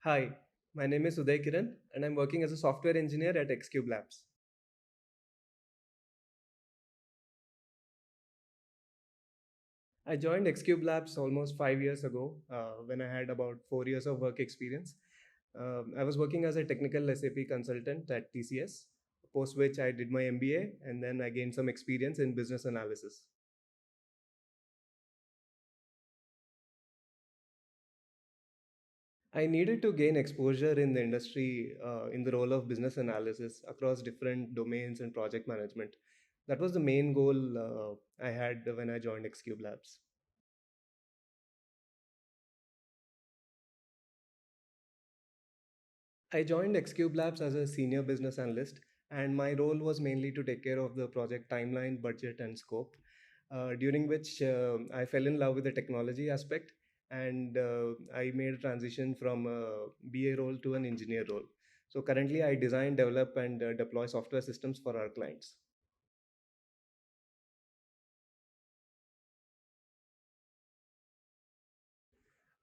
Hi, my name is Uday Kiran and I'm working as a software engineer at Xcube Labs. I joined Xcube Labs almost 5 years ago when I had about 4 years of work experience. I was working as a technical SAP consultant at TCS, post which I did my MBA and then I gained some experience in business analysis. I needed to gain exposure in the industry in the role of business analysis across different domains and project management. That was the main goal I had when I joined Xcube Labs. I joined Xcube Labs as a senior business analyst, and my role was mainly to take care of the project timeline, budget, and scope. During which I fell in love with the technology aspect, and I made a transition from a BA role to an engineer role. So currently, I design, develop, and deploy software systems for our clients.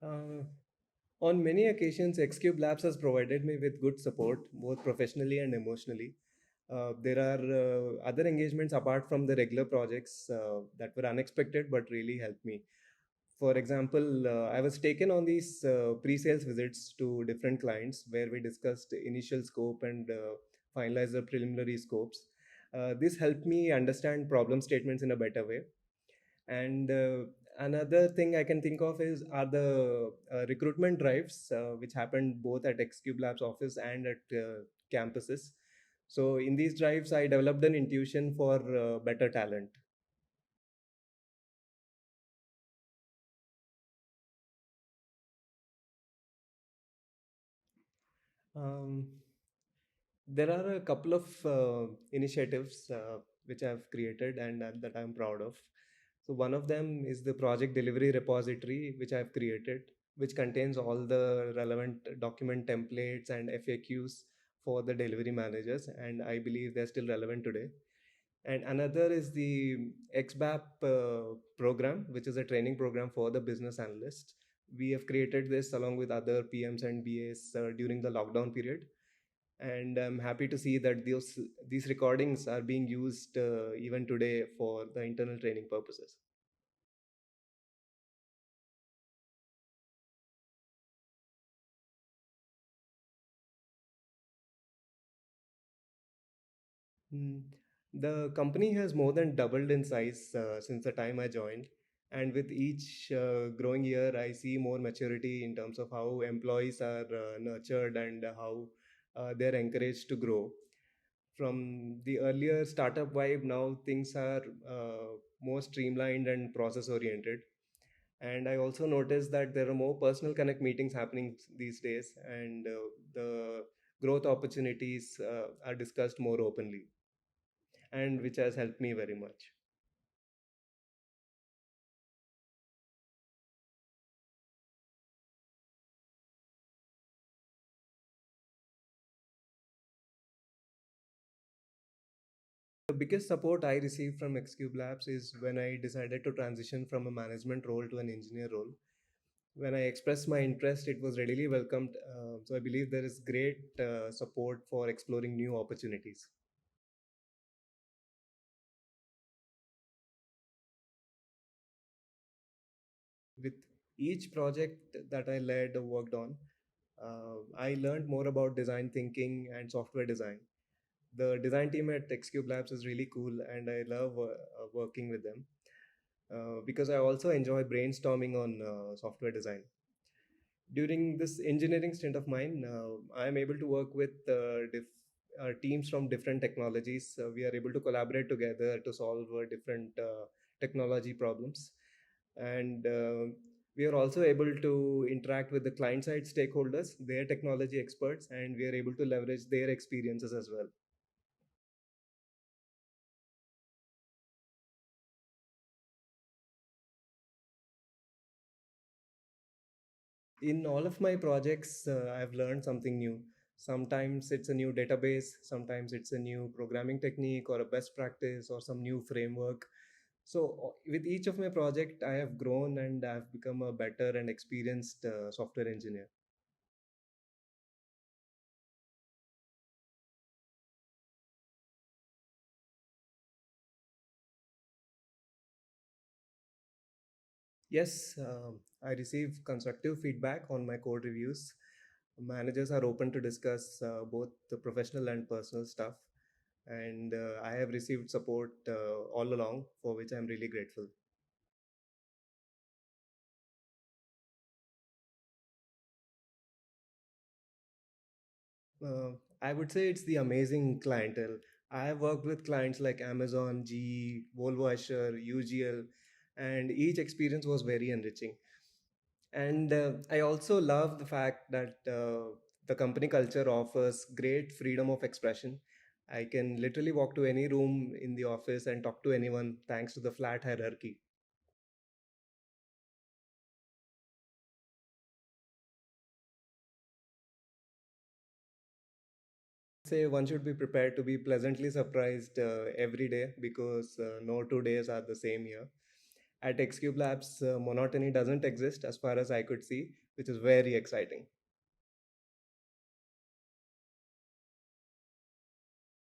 Uh, on many occasions, Xcube Labs has provided me with good support, both professionally and emotionally. There are other engagements apart from the regular projects that were unexpected but really helped me. For example, I was taken on these pre-sales visits to different clients where we discussed initial scope and finalized the preliminary scopes. This helped me understand problem statements in a better way. And another thing I can think of is are the recruitment drives, which happened both at Xcube Labs office and at campuses. So in these drives, I developed an intuition for better talent. Um, there are a couple of initiatives which I've created and that I'm proud of. So one of them is the project delivery repository which I've created, which contains all the relevant document templates and FAQs for the delivery managers, and I believe they're still relevant today. And another is the XBAP program, which is a training program for the business analysts. We have created this along with other PMs and BAs during the lockdown period, and I'm happy to see that these recordings are being used even today for the internal training purposes. Mm. The company has more than doubled in size since the time I joined. And with each growing year, I see more maturity in terms of how employees are nurtured and how they're encouraged to grow. From the earlier startup vibe, now things are more streamlined and process oriented. And I also noticed that there are more personal connect meetings happening these days, and the growth opportunities are discussed more openly, and which has helped me very much. The biggest support I received from Xcube Labs is when I decided to transition from a management role to an engineer role. When I expressed my interest, it was readily welcomed. So I believe there is great support for exploring new opportunities. With each project that I led or worked on, I learned more about design thinking and software design. The design team at Xcube Labs is really cool, and I love working with them because I also enjoy brainstorming on software design. During this engineering stint of mine, I am able to work with teams from different technologies. We are able to collaborate together to solve different technology problems. And we are also able to interact with the client side stakeholders, their technology experts, and we are able to leverage their experiences as well. In all of my projects, I've learned something new. Sometimes it's a new database, sometimes it's a new programming technique or a best practice or some new framework. So with each of my project, I have grown and I've become a better and experienced software engineer. Yes, I receive constructive feedback on my code reviews. Managers are open to discuss both the professional and personal stuff, and I have received support all along, for which I'm really grateful. Uh, I would say it's the amazing clientele. I have worked with clients like Amazon, GE, Volvo Asher, UGL, and each experience was very enriching. And I also love the fact that the company culture offers great freedom of expression. I can literally walk to any room in the office and talk to anyone thanks to the flat hierarchy. Say one should be prepared to be pleasantly surprised every day, because no 2 days are the same year. At Xcube Labs, monotony doesn't exist as far as I could see, which is very exciting.